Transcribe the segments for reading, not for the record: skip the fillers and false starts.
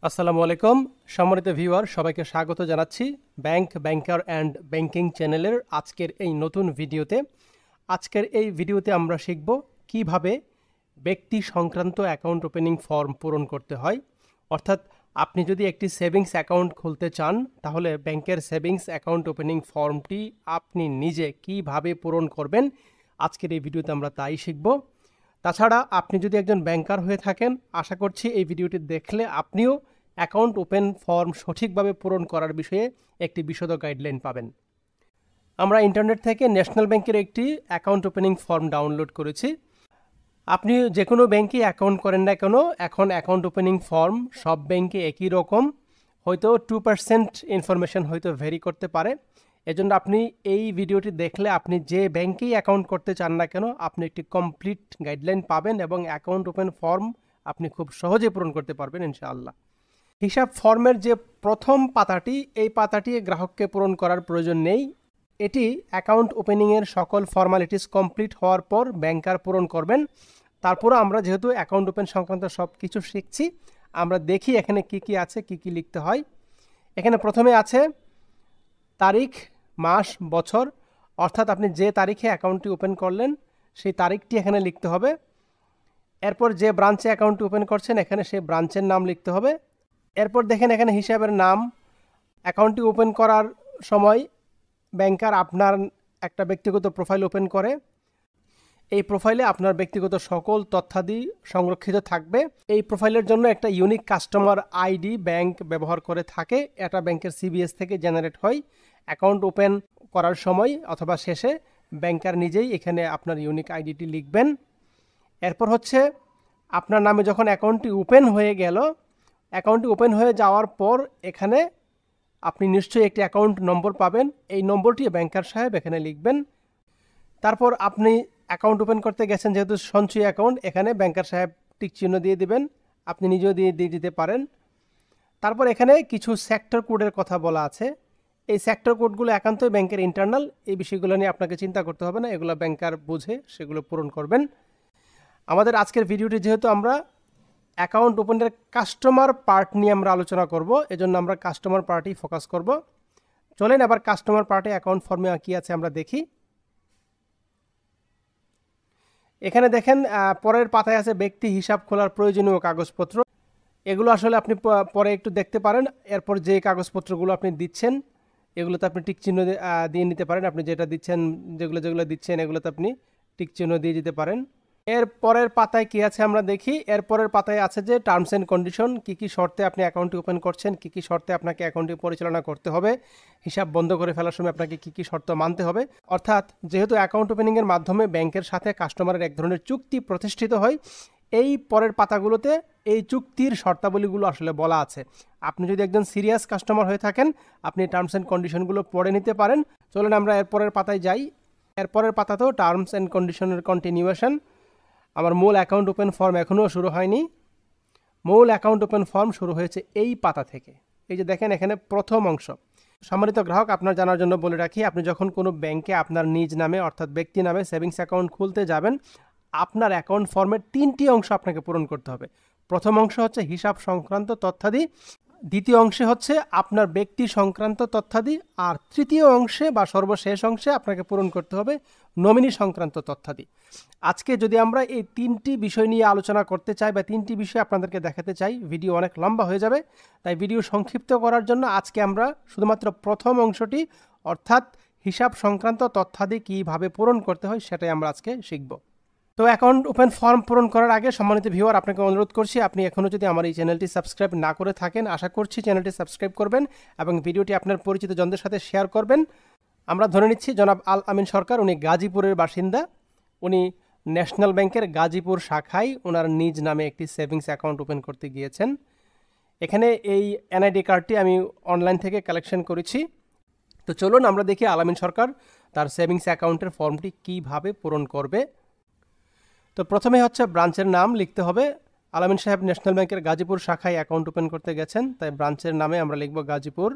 আসসালামু আলাইকুম সম্মানিত ভিউয়ার সবাইকে স্বাগত জানাচ্ছি ব্যাংক ব্যাংকার অ্যান্ড ব্যাংকিং চ্যানেলের আজকের এই নতুন ভিডিওতে। আজকের এই ভিডিওতে আমরা শিখব কিভাবে ব্যক্তি সংক্রান্ত অ্যাকাউন্ট ওপেনিং ফর্ম পূরণ করতে হয়। অর্থাৎ আপনি যদি একটি সেভিংস অ্যাকাউন্ট খুলতে চান তাহলে ব্যাংকের সেভিংস অ্যাকাউন্ট ওপেনিং ফর্মটি আপনি নিজে কিভাবে পূরণ করবেন আজকের এই ভিডিওতে আমরা তাই শিখব। তাছাড়া আপনি যদি একজন ব্যাংকার হয়ে থাকেন আশা করছি এই ভিডিওটি দেখলে আপনিও অ্যাকাউন্ট ওপেন ফর্ম সঠিকভাবে পূরণ করার বিষয়ে একটি বিশদ গাইডলাইন পাবেন। আমরা ইন্টারনেট থেকে ন্যাশনাল ব্যাংকের একটি অ্যাকাউন্ট ওপেনিং ফর্ম ডাউনলোড করেছি। আপনি যে কোনো ব্যাংকে অ্যাকাউন্ট করেন না কেন, এখন অ্যাকাউন্ট ওপেনিং ফর্ম সব ব্যাংকে একই রকম, হয়তো 2% ইনফরমেশন হয়তো ভেরি করতে পারে। এজন্য আপনি এই ভিডিওটি দেখলে আপনি যে ব্যাংকেই অ্যাকাউন্ট করতে চান না কেন আপনি একটি কমপ্লিট গাইডলাইন পাবেন এবং অ্যাকাউন্ট ওপেন ফর্ম আপনি খুব সহজে পূরণ করতে পারবেন ইনশাআল্লাহ। হিসাব ফর্মের যে প্রথম পাতাটি, এই পাতাটি গ্রাহককে পূরণ করার প্রয়োজন নেই। এটি অ্যাকাউন্ট ওপেনিংয়ের সকল ফর্মালিটিস কমপ্লিট হওয়ার পর ব্যাংকার পূরণ করবেন। তারপরে আমরা যেহেতু অ্যাকাউন্ট ওপেন সংক্রান্ত সব কিছু শিখছি, আমরা দেখি এখানে কি কি আছে, কি কি লিখতে হয়। এখানে প্রথমে আছে তারিখ, মাস, বছর, অর্থাৎ আপনি যে তারিখে অ্যাকাউন্টটি ওপেন করলেন সেই তারিখটি এখানে লিখতে হবে। এরপর যে ব্রাঞ্চে অ্যাকাউন্টটি ওপেন করছেন এখানে সেই ব্রাঞ্চের নাম লিখতে হবে। এরপর দেখেন এখানে হিসাবের নাম। অ্যাকাউন্টটি ওপেন করার সময় ব্যাংকার আপনার একটা ব্যক্তিগত প্রোফাইল ওপেন করে। এই প্রোফাইলে আপনার ব্যক্তিগত সকল তথ্যাদি সংরক্ষিত থাকবে। এই প্রোফাইলের জন্য একটা ইউনিক কাস্টমার আইডি ব্যাংক ব্যবহার করে থাকে। এটা ব্যাংকের সিবিএস থেকে জেনারেট হয়। অ্যাকাউন্ট ওপেন করার সময় অথবা শেষে ব্যাংকার নিজেই এখানে আপনার ইউনিক আইডিটি লিখবেন। এরপর হচ্ছে আপনার নামে যখন অ্যাকাউন্টটি ওপেন হয়ে গেল, অ্যাকাউন্টটি ওপেন হয়ে যাওয়ার পর এখানে আপনি নিশ্চয়ই একটি অ্যাকাউন্ট নম্বর পাবেন। এই নম্বরটি ব্যাংকার সাহেব এখানে লিখবেন। তারপর আপনি অ্যাকাউন্ট ওপেন করতে গেছেন যেহেতু সঞ্চয়ী অ্যাকাউন্ট, এখানে ব্যাংকার সাহেব টিক চিহ্ন দিয়ে দিবেন। আপনি নিজেও দিয়ে দিতে পারেন। তারপর এখানে কিছু সেক্টর কোডের কথা বলা আছে। এই সেক্টর কোডগুলো একান্তই ব্যাংকের ইন্টারনাল, এই বিষয়গুলো নিয়ে আপনাকে চিন্তা করতে হবে না, এগুলো ব্যাংকার বুঝে সেগুলো পূরণ করবেন। আমাদের আজকের ভিডিওটি যেহেতু আমরা অ্যাকাউন্ট ওপেনের কাস্টমার পার্ট নিয়ে আমরা আলোচনা করব, এজন্য আমরা কাস্টমার পার্টই ফোকাস করব। চলেন এবার কাস্টমার পার্টে অ্যাকাউন্ট ফর্মে কি আছে আমরা দেখি। এখানে দেখেন পরের পাতায় আছে ব্যক্তি হিসাব খোলার প্রয়োজনীয় কাগজপত্র। এগুলো আসলে আপনি পরে একটু দেখতে পারেন। এরপর যে কাগজপত্রগুলো আপনি দিচ্ছেন এগুলোতে আপনি টিক চিহ্ন দিয়ে নিতে পারেন। আপনি যেটা দিচ্ছেন, যেগুলো দিচ্ছেন এগুলোতে আপনি টিক চিহ্ন দিয়ে দিতে পারেন। এর পরের পাতায় কি আছে আমরা দেখি। এর পরের পাতায় আছে যে টার্মস অ্যান্ড কন্ডিশন, কি কি শর্তে আপনি অ্যাকাউন্টটি ওপেন করছেন, কি কি শর্তে আপনাকে অ্যাকাউন্টটি পরিচালনা করতে হবে, হিসাব বন্ধ করে ফেলার সময় আপনাকে কি কি শর্ত মানতে হবে। অর্থাৎ যেহেতু অ্যাকাউন্ট ওপেনিংয়ের মাধ্যমে ব্যাংকের সাথে কাস্টমারের এক ধরনের চুক্তি প্রতিষ্ঠিত হয়, এই পরের পাতাগুলোতে এই চুক্তির শর্তাবলীগুলো আসলে বলা আছে। আপনি যদি একজন সিরিয়াস কাস্টমার হয়ে থাকেন আপনি টার্মস অ্যান্ড কন্ডিশনগুলো পড়ে নিতে পারেন। চলুন আমরা এরপরের পাতায় যাই। এরপরের পাতাতেও টার্মস অ্যান্ড কন্ডিশনের কন্টিনিউয়েশন। আমার মূল অ্যাকাউন্ট ওপেন ফর্ম এখনও শুরু হয়নি। মূল অ্যাকাউন্ট ওপেন ফর্ম শুরু হয়েছে এই পাতা থেকে। এই যে দেখেন এখানে প্রথম অংশ। সম্মানিত গ্রাহক, আপনার জানার জন্য বলে রাখি, আপনি যখন কোনো ব্যাংকে আপনার নিজ নামে অর্থাৎ ব্যক্তি নামে সেভিংস অ্যাকাউন্ট খুলতে যাবেন আপনার অ্যাকাউন্ট ফর্মের 3টি অংশ আপনাকে পূরণ করতে হবে। প্রথম অংশ হচ্ছে হিসাব সংক্রান্ত তথ্যাদি, দ্বিতীয় অংশে হচ্ছে আপনার ব্যক্তি সংক্রান্ত তথ্যাদি, আর তৃতীয় অংশে বা সর্বশেষ অংশে আপনাকে পূরণ করতে হবে নমিনি সংক্রান্ত তথ্যাদি। আজকে যদি আমরা এই 3টি বিষয় নিয়ে আলোচনা করতে চাই বা 3টি বিষয় আপনাদেরকে দেখাতে চাই, ভিডিও অনেক লম্বা হয়ে যাবে। তাই ভিডিও সংক্ষিপ্ত করার জন্য আজকে আমরা শুধুমাত্র প্রথম অংশটি অর্থাৎ হিসাব সংক্রান্ত তথ্যাদি কীভাবে পূরণ করতে হয় সেটাই আমরা আজকে শিখব। তো অ্যাকাউন্ট ওপেন ফর্ম পূরণ করার আগে সম্মানিত ভিউয়ার আপনাকে অনুরোধ করছি, আপনি এখনও যদি আমার এই চ্যানেলটি সাবস্ক্রাইব না করে থাকেন আশা করছি চ্যানেলটি সাবস্ক্রাইব করবেন এবং ভিডিওটি আপনার পরিচিত জনদের সাথে শেয়ার করবেন। আমরা ধরে নিচ্ছি জনাব আল আমিন সরকার, উনি গাজীপুরের বাসিন্দা। উনি ন্যাশনাল ব্যাংকের গাজীপুর শাখায় ওনার নিজ নামে একটি সেভিংস অ্যাকাউন্ট ওপেন করতে গিয়েছেন। এখানে এই এনআইডি কার্ডটি আমি অনলাইন থেকে কালেকশন করেছি। তো চলুন আমরা দেখি আল আমিন সরকার তার সেভিংস অ্যাকাউন্টের ফর্মটি কীভাবে পূরণ করবে। তো প্রথমে হচ্ছে ব্রাঞ্চের নাম লিখতে হবে। আল আমিন সাহেব ন্যাশনাল ব্যাংকের গাজীপুর শাখায় অ্যাকাউন্ট ওপেন করতে গেছেন, তাই ব্রাঞ্চের নামে আমরা লিখব গাজীপুর।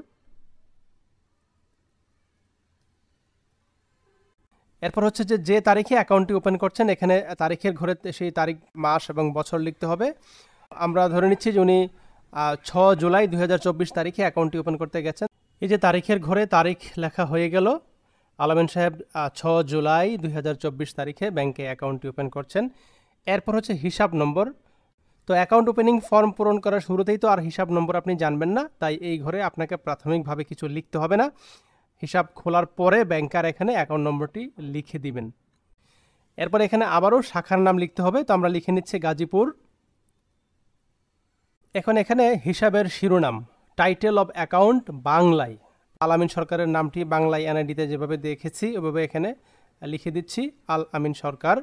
এরপর হচ্ছে যে তারিখে অ্যাকাউন্টটি ওপেন করছেন এখানে তারিখের ঘরে সেই তারিখ, মাস এবং বছর লিখতে হবে। আমরা ধরে নিচ্ছি যে উনি 6 জুলাই 2024 তারিখে অ্যাকাউন্টটি ওপেন করতে গেছেন। এই যে তারিখের ঘরে তারিখ লেখা হয়ে গেল। আলামিন সাহেব 6 জুলাই 2024 তারিখে ব্যাংকে অ্যাকাউন্টটি ওপেন করছেন। এরপর হচ্ছে হিসাব নম্বর। তো অ্যাকাউন্ট ওপেনিং ফর্ম পূরণ করার শুরুতেই তো আর হিসাব নম্বর আপনি জানবেন না, তাই এই ঘরে আপনাকে প্রাথমিকভাবে কিছু লিখতে হবে না। হিসাব খোলার পরে ব্যাংকার এখানে অ্যাকাউন্ট নম্বরটি লিখে দিবেন। এরপর এখানে আবারও শাখার নাম লিখতে হবে, তো আমরা লিখে নিচ্ছি গাজীপুর। এখন এখানে হিসাবের শিরোনাম টাইটেল অব অ্যাকাউন্ট বাংলায়, আল আমিন সরকারের নামটি বাংলায় এনআইডিতে যেভাবে দেখেছি ওভাবে এখানে লিখে দিচ্ছি আল আমিন সরকার।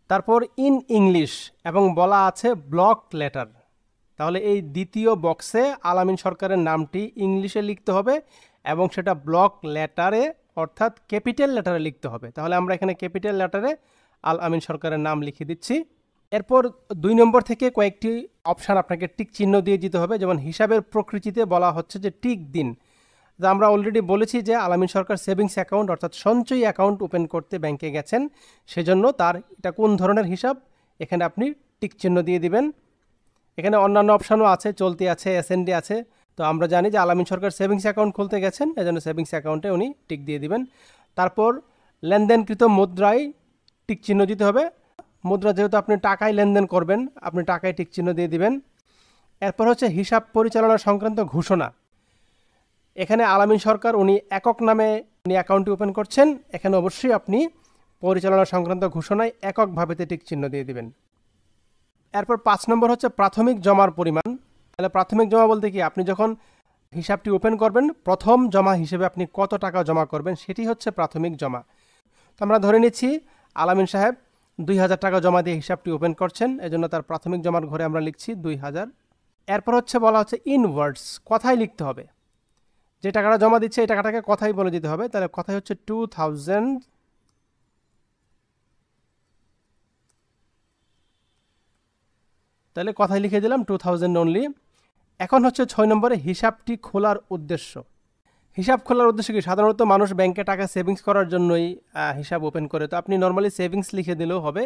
তারপর ইন ইংলিশ এবং বলা আছে ব্লক লেটার, তাহলে এই দ্বিতীয় বক্সে আল আমিন সরকারের নামটি ইংলিশে লিখতে হবে এবং সেটা ব্লক লেটারে অর্থাৎ ক্যাপিটাল লেটারে লিখতে হবে। তাহলে আমরা এখানে ক্যাপিটাল লেটারে আল আমিন সরকারের নাম লিখে দিচ্ছি। এরপর 2 নম্বর থেকে কয়েকটি অপশান আপনাকে টিক চিহ্ন দিয়ে দিতে হবে, যেমন হিসাবের প্রকৃতিতে বলা হচ্ছে যে টিক দিন। যা আমরা অলরেডি বলেছি যে আল আমিন সরকার সেভিংস অ্যাকাউন্ট অর্থাৎ সঞ্চয়ী অ্যাকাউন্ট ওপেন করতে ব্যাংকে গেছেন, সেজন্য তার এটা কোন ধরনের হিসাব এখানে আপনি টিক চিহ্ন দিয়ে দিবেন। এখানে অন্যান্য অপশানও আছে, চলতি আছে, এসএনডি আছে। তো আমরা জানি যে আল আমিন সরকার সেভিংস অ্যাকাউন্ট খুলতে গেছেন, এজন্য সেভিংস অ্যাকাউন্টে উনি টিক দিয়ে দিবেন। তারপর লেনদেনকৃত মুদ্রায় টিক চিহ্ন দিতে হবে, মুদ্রা যেহেতু আপনি টাকায় লেনদেন করবেন আপনি টাকায় টিক চিহ্ন দিয়ে দিবেন। এরপর হচ্ছে হিসাব পরিচালনা সংক্রান্ত ঘোষণা। এখানে আল আমিন সরকার উনি একক নামে উনি অ্যাকাউন্টটি ওপেন করছেন, এখানে অবশ্যই আপনি পরিচালনা সংক্রান্ত ঘোষণায় এককভাবেতে টিক চিহ্ন দিয়ে দিবেন। এরপর 5 নম্বর হচ্ছে প্রাথমিক জমার পরিমাণ। তাহলে প্রাথমিক জমা বলতে কি, আপনি যখন হিসাবটি ওপেন করবেন প্রথম জমা হিসেবে আপনি কত টাকা জমা করবেন সেটি হচ্ছে প্রাথমিক জমা। তো আমরা ধরে নিচ্ছি আল আমিন সাহেব 2000 টাকা জমা দিয়ে হিসাবটি ওপেন করছেন, এজন্য তার প্রাথমিক জমার ঘরে আমরা লিখছি 2000। এরপর হচ্ছে বলা হচ্ছে ইন ওয়ার্ডস, কথায় লিখতে হবে। যে টাকাটা জমা দিচ্ছে এই টাকাটাকে কথাই বলে দিতে হবে, তাহলে কথাই হচ্ছে 2000। তাহলে কথায় লিখে দিলাম 2000 অনলি। এখন হচ্ছে 6 নম্বরে হিসাবটি খোলার উদ্দেশ্য। হিসাব খোলার উদ্দেশ্য কি, সাধারণত মানুষ ব্যাংকে টাকা সেভিংস করার জন্যই হিসাব ওপেন করে, তো আপনি নর্মালি সেভিংস লিখে দিলেও হবে,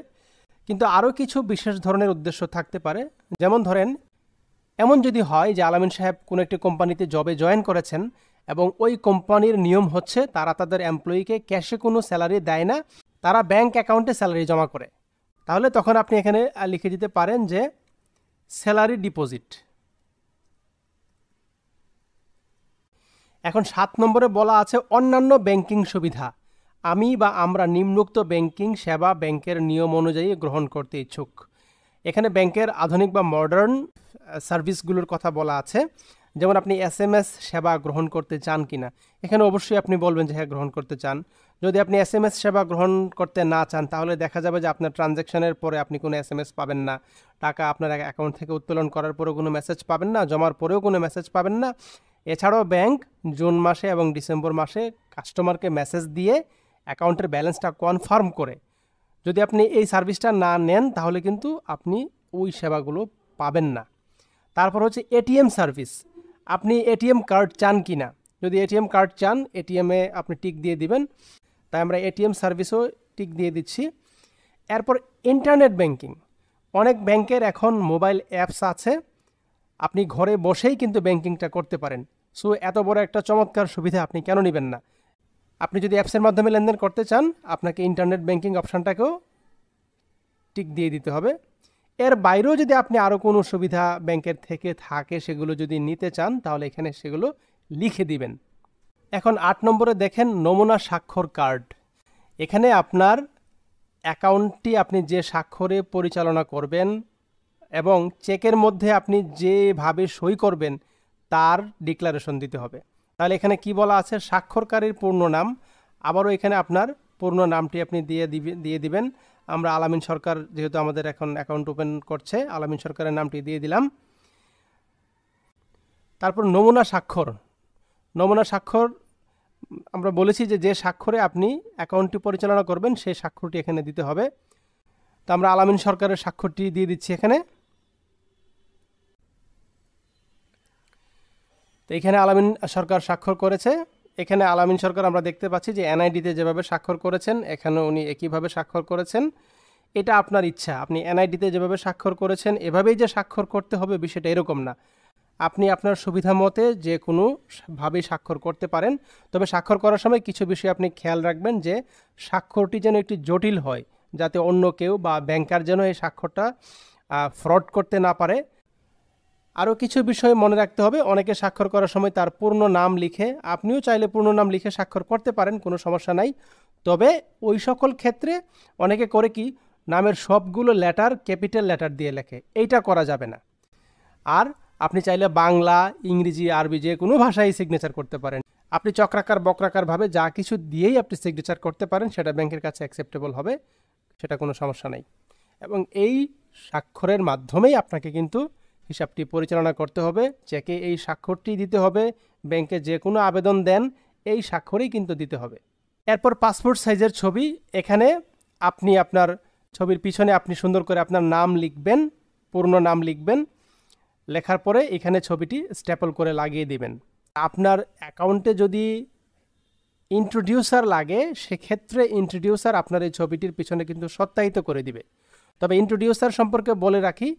কিন্তু আরও কিছু বিশেষ ধরনের উদ্দেশ্য থাকতে পারে। যেমন ধরেন এমন যদি হয় যে আল আমিন সাহেব কোনো একটি কোম্পানিতে জবে জয়েন করেছেন এবং ওই কোম্পানির নিয়ম হচ্ছে তারা তাদের এমপ্লয়িকে ক্যাশে কোনো স্যালারি দেয় না, তারা ব্যাংক অ্যাকাউন্টে স্যালারি জমা করে, তাহলে তখন আপনি এখানে লিখে দিতে পারেন যে স্যালারি ডিপোজিট। এখন 7 নম্বরে বলা আছে অন্যান্য ব্যাংকিং সুবিধা। আমি বা আমরা নিম্নোক্ত ব্যাংকিং সেবা ব্যাংকের নিয়ম অনুযায়ী গ্রহণ করতে ইচ্ছুক। এখানে ব্যাংকের আধুনিক বা মডার্ন সার্ভিসগুলোর কথা বলা আছে, যেমন আপনি এসএমএস সেবা গ্রহণ করতে চান কিনা, এখানে অবশ্যই আপনি বলবেন যে হ্যাঁ গ্রহণ করতে চান। যদি আপনি এসএমএস সেবা গ্রহণ করতে না চান তাহলে দেখা যাবে যে আপনার ট্রানজ্যাকশনের পরে আপনি কোনো এসএমএস পাবেন না, টাকা আপনার অ্যাকাউন্ট থেকে উত্তোলন করার পরেও কোনো মেসেজ পাবেন না, জমার পরেও কোনো মেসেজ পাবেন না। এছাড়াও ব্যাংক জুন মাসে এবং ডিসেম্বর মাসে কাস্টমারকে মেসেজ দিয়ে অ্যাকাউন্টের ব্যালেন্সটা কনফার্ম করে, যদি আপনি এই সার্ভিসটা না নেন তাহলে কিন্তু আপনি ওই সেবাগুলো পাবেন না। তারপর হচ্ছে এটিএম সার্ভিস, আপনি এটিএম কার্ড চান কি না, যদি এটিএম কার্ড চান এটিএমে আপনি টিক দিয়ে দিবেন, তাই আমরা এটিএম সার্ভিসও টিক দিয়ে দিচ্ছি। এরপর ইন্টারনেট ব্যাংকিং, অনেক ব্যাংকের এখন মোবাইল অ্যাপস আছে, আপনি ঘরে বসেই কিন্তু ব্যাংকিংটা করতে পারেন। সো এত বড় একটা চমৎকার সুবিধা আপনি কেন নেবেন না। আপনি যদি অ্যাপসের মাধ্যমে লেনদেন করতে চান আপনাকে ইন্টারনেট ব্যাংকিং অপশানটাকেও টিক দিয়ে দিতে হবে। এর বাইরেও যদি আপনি আরও কোনো সুবিধা ব্যাংকের থেকে থাকে সেগুলো যদি নিতে চান তাহলে এখানে সেগুলো লিখে দিবেন। এখন 8 নম্বরে দেখেন নমুনা স্বাক্ষর কার্ড। এখানে আপনার অ্যাকাউন্টটি আপনি যে স্বাক্ষরে পরিচালনা করবেন এবং চেকের মধ্যে আপনি যেভাবে সই করবেন তার ডিক্লারেশন দিতে হবে। তাহলে এখানে কি বলা আছে, স্বাক্ষরকারীর পূর্ণ নাম, আবারও এখানে আপনার পূর্ণ নামটি আপনি দিয়ে দিবেন। আমরা আল আমিন সরকার যেহেতু আমাদের এখন অ্যাকাউন্ট ওপেন করছে, আল আমিন সরকারের নামটি দিয়ে দিলাম। তারপর নমুনা স্বাক্ষর। নমুনা স্বাক্ষর আমরা বলেছি যে স্বাক্ষরে আপনি অ্যাকাউন্টটি পরিচালনা করবেন সেই স্বাক্ষরটি এখানে দিতে হবে। তো আমরা আল আমিন সরকারের স্বাক্ষরটি দিয়ে দিচ্ছি এখানে। তো এখানে আল আমিন সরকার স্বাক্ষর করেছে। এখানে আল আমিন সরকার আমরা দেখতে পাচ্ছি যে এনআইডিতে যেভাবে স্বাক্ষর করেছেন এখানে উনি একইভাবে স্বাক্ষর করেছেন। এটা আপনার ইচ্ছা, আপনি এনআইডিতে যেভাবে স্বাক্ষর করেছেন এভাবেই যে স্বাক্ষর করতে হবে বিষয়টা এরকম না। আপনি আপনার সুবিধা মতে যে কোনোভাবেই স্বাক্ষর করতে পারেন। তবে স্বাক্ষর করার সময় কিছু বিষয় আপনি খেয়াল রাখবেন যে স্বাক্ষরটি যেন একটি জটিল হয়, যাতে অন্য কেউ বা ব্যাংকার যেন এই স্বাক্ষরটা ফ্রড করতে না পারে। আরও কিছু বিষয় মনে রাখতে হবে, অনেকে স্বাক্ষর করার সময় তার পূর্ণ নাম লিখে, আপনিও চাইলে পূর্ণ নাম লিখে স্বাক্ষর করতে পারেন, কোনো সমস্যা নাই। তবে ওই সকল ক্ষেত্রে অনেকে করে কি নামের সবগুলো লেটার ক্যাপিটাল লেটার দিয়ে লেখে, এইটা করা যাবে না। আর আপনি চাইলে বাংলা, ইংরেজি, আরবি যে কোনো ভাষায় সিগনেচার করতে পারেন। আপনি চক্রাকার বক্রাকারভাবে যা কিছু দিয়েই আপনি সিগনেচার করতে পারেন, সেটা ব্যাংকের কাছে অ্যাকসেপ্টেবল হবে, সেটা কোনো সমস্যা নেই। এবং এই স্বাক্ষরের মাধ্যমেই আপনাকে কিন্তু হিসাবটি পরিচালনা করতে হবে। চেকে এই স্বাক্ষরটি দিতে হবে, ব্যাংকে যে কোনো আবেদন দেন এই স্বাক্ষরেই কিন্তু দিতে হবে। এরপর পাসপোর্ট সাইজের ছবি, এখানে আপনি আপনার ছবির পিছনে আপনি সুন্দর করে আপনার নাম লিখবেন, পূর্ণ নাম লিখবেন, লেখার পরে এখানে ছবিটি স্ট্যাপল করে লাগিয়ে দিবেন। আপনার অ্যাকাউন্টে যদি ইন্ট্রোডিউসার লাগে, সেক্ষেত্রে ইন্ট্রোডিউসার আপনার এই ছবিটির পিছনে কিন্তু সত্যায়িত করে দিবে। তবে ইন্ট্রোডিউসার সম্পর্কে বলে রাখি,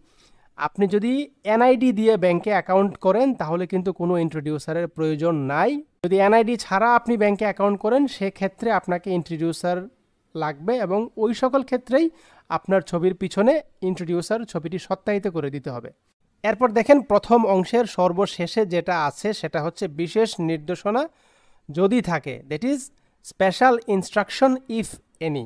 আপনি যদি এনআইডি দিয়ে ব্যাংকে অ্যাকাউন্ট করেন তাহলে কিন্তু কোনো ইন্ট্রোডিউসারের প্রয়োজন নাই। যদি এনআইডি ছাড়া আপনি ব্যাংকে অ্যাকাউন্ট করেন, সেক্ষেত্রে আপনাকে ইন্ট্রোডিউসার লাগবে এবং ওই সকল ক্ষেত্রেই আপনার ছবির পিছনে ইন্ট্রোডিউসার ছবিটি সত্যায়িত করে দিতে হবে। এরপর দেখেন প্রথম অংশের সর্বশেষে যেটা আছে সেটা হচ্ছে বিশেষ নির্দেশনা যদি থাকে, that is special instruction if any.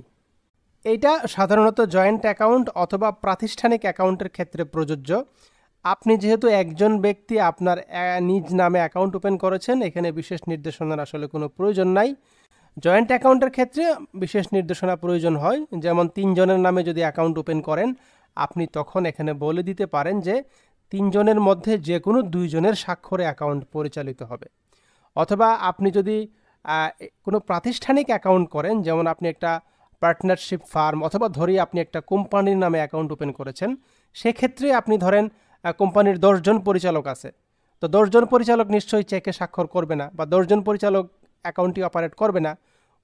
এইটা সাধারণত জয়েন্ট অ্যাকাউন্ট অথবা প্রাতিষ্ঠানিক অ্যাকাউন্টের ক্ষেত্রে প্রযোজ্য। আপনি যেহেতু একজন ব্যক্তি আপনার নিজ নামে অ্যাকাউন্ট ওপেন করেছেন, এখানে বিশেষ নির্দেশনার আসলে কোনো প্রয়োজন নাই। জয়েন্ট অ্যাকাউন্টের ক্ষেত্রে বিশেষ নির্দেশনা প্রয়োজন হয়, যেমন 3 জনের নামে যদি অ্যাকাউন্ট ওপেন করেন, আপনি তখন এখানে বলে দিতে পারেন যে 3 জনের মধ্যে যে কোনো 2 জনের স্বাক্ষরে অ্যাকাউন্ট পরিচালিত হবে। অথবা আপনি যদি কোনো প্রাতিষ্ঠানিক অ্যাকাউন্ট করেন, যেমন আপনি একটা পার্টনারশিপ ফার্ম অথবা ধরি আপনি একটা কোম্পানির নামে অ্যাকাউন্ট ওপেন করেছেন, সেক্ষেত্রে আপনি ধরেন কোম্পানির 10 জন পরিচালক আছে, তো 10 জন পরিচালক নিশ্চয়ই চেকে স্বাক্ষর করবে না বা 10 জন পরিচালক অ্যাকাউন্টটি অপারেট করবে না।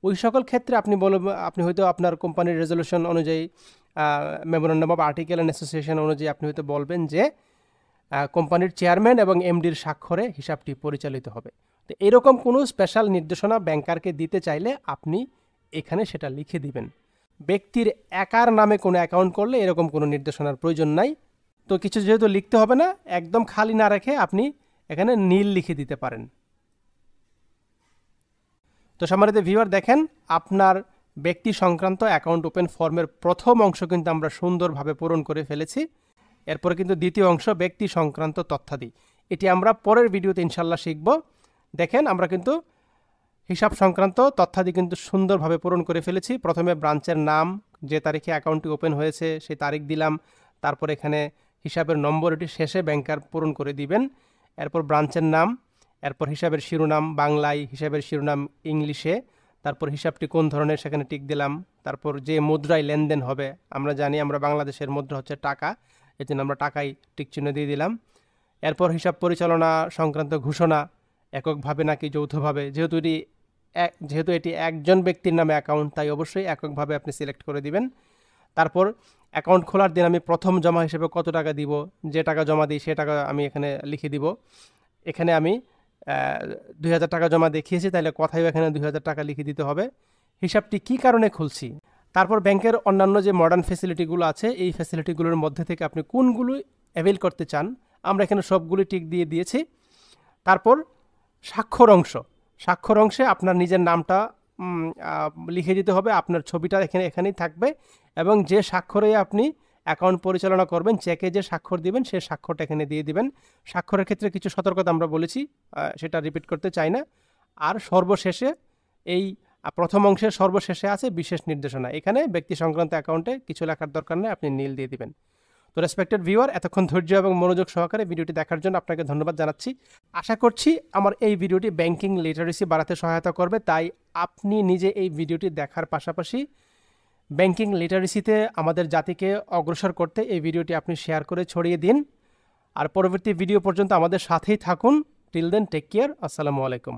ওই সকল ক্ষেত্রে আপনি হয়তো আপনার কোম্পানির রেজলিউশন অনুযায়ী, memorandum of article and association অনুযায়ী আপনি হয়তো বলবেন যে কোম্পানির চেয়ারম্যান এবং এমডির স্বাক্ষরে হিসাবটি পরিচালিত হবে। তো এরকম কোনো স্পেশাল নির্দেশনা ব্যাংকারকে দিতে চাইলে আপনি এখানে সেটা লিখে দিবেন। ব্যক্তির একার নামে কোনো অ্যাকাউন্ট করলে এরকম কোনো নির্দেশনার প্রয়োজন নাই। তো কিছু যেহেতু লিখতে হবে না, একদম খালি না রেখে আপনি এখানে নীল লিখে দিতে পারেন। তো সম্মানিত ভিউয়ার, দেখেন আপনার ব্যক্তি সংক্রান্ত অ্যাকাউন্ট ওপেন ফর্মের প্রথম অংশ কিন্তু আমরা সুন্দরভাবে পূরণ করে ফেলেছি। এরপরে কিন্তু দ্বিতীয় অংশ ব্যক্তি সংক্রান্ত তথ্যাদি, এটি আমরা পরের ভিডিওতে ইনশাল্লাহ শিখব। দেখেন আমরা কিন্তু হিসাব সংক্রান্ত তথ্যাদি কিন্তু সুন্দরভাবে পূরণ করে ফেলেছি। প্রথমে ব্রাঞ্চের নাম, যে তারিখে অ্যাকাউন্টটি ওপেন হয়েছে সেই তারিখ দিলাম, তারপর এখানে হিসাবের নম্বর, এটি শেষে ব্যাংকার পূরণ করে দিবেন। এরপর ব্রাঞ্চের নাম, এরপর হিসাবের শিরোনাম বাংলায়, হিসাবের শিরোনাম ইংলিশে, তারপর হিসাবটি কোন ধরনের সেখানে টিক দিলাম, তারপর যে মুদ্রায় লেনদেন হবে, আমরা জানি আমরা বাংলাদেশের মুদ্রা হচ্ছে টাকা, এই জন্য আমরা টাকায় টিক চিহ্ন দিয়ে দিলাম। এরপর হিসাব পরিচালনা সংক্রান্ত ঘোষণা, এককভাবে নাকি যৌথভাবে, যেহেতু এটি একজন ব্যক্তির নামে অ্যাকাউন্ট, তাই অবশ্যই এককভাবে আপনি সিলেক্ট করে দিবেন। তারপর অ্যাকাউন্ট খোলার দিন আমি প্রথম জমা হিসেবে কত টাকা দিব, যে টাকা জমা দিই সে টাকা আমি এখানে লিখে দিব। এখানে আমি 2000 টাকা জমা দেখিয়েছি, তাহলে কথাও এখানে 2000 টাকা লিখে দিতে হবে। হিসাবটি কী কারণে খুলছি, তারপর ব্যাংকের অন্যান্য যে মডার্ন ফ্যাসিলিটিগুলো আছে, এই ফ্যাসিলিটিগুলোর মধ্যে থেকে আপনি কোনগুলো অ্যাভেল করতে চান, আমরা এখানে সবগুলি টিক দিয়ে দিয়েছি। তারপর স্বাক্ষর অংশে আপনার নিজের নামটা লিখে দিতে হবে, আপনার ছবিটা এখানেই থাকবে এবং যে স্বাক্ষরে আপনি অ্যাকাউন্ট পরিচালনা করবেন, চেকে যে স্বাক্ষর দিবেন সেই স্বাক্ষরটা এখানে দিয়ে দিবেন। স্বাক্ষরের ক্ষেত্রে কিছু সতর্কতা আমরা বলেছি, সেটা রিপিট করতে চাই না। আর সর্বশেষে এই প্রথম অংশের সর্বশেষে আছে বিশেষ নির্দেশনা, এখানে ব্যক্তি সংক্রান্ত অ্যাকাউন্টে কিছু লেখার দরকার নেই, আপনি নীল দিয়ে দিবেন। তো রেসপেক্টেড ভিউয়ার, এতক্ষণ ধৈর্য এবং মনোযোগ সহকারে ভিডিওটি দেখার জন্য আপনাকে ধন্যবাদ জানাচ্ছি। আশা করছি আমার এই ভিডিওটি ব্যাংকিং লিটারেসি বাড়াতে সহায়তা করবে, তাই আপনি নিজে এই ভিডিওটি দেখার পাশাপাশি ব্যাংকিং লিটারেসিতে আমাদের জাতিকে অগ্রসর করতে এই ভিডিওটি আপনি শেয়ার করে ছড়িয়ে দিন। আর পরবর্তী ভিডিও পর্যন্ত আমাদের সাথেই থাকুন। Till then, take care. আসসালামু আলাইকুম।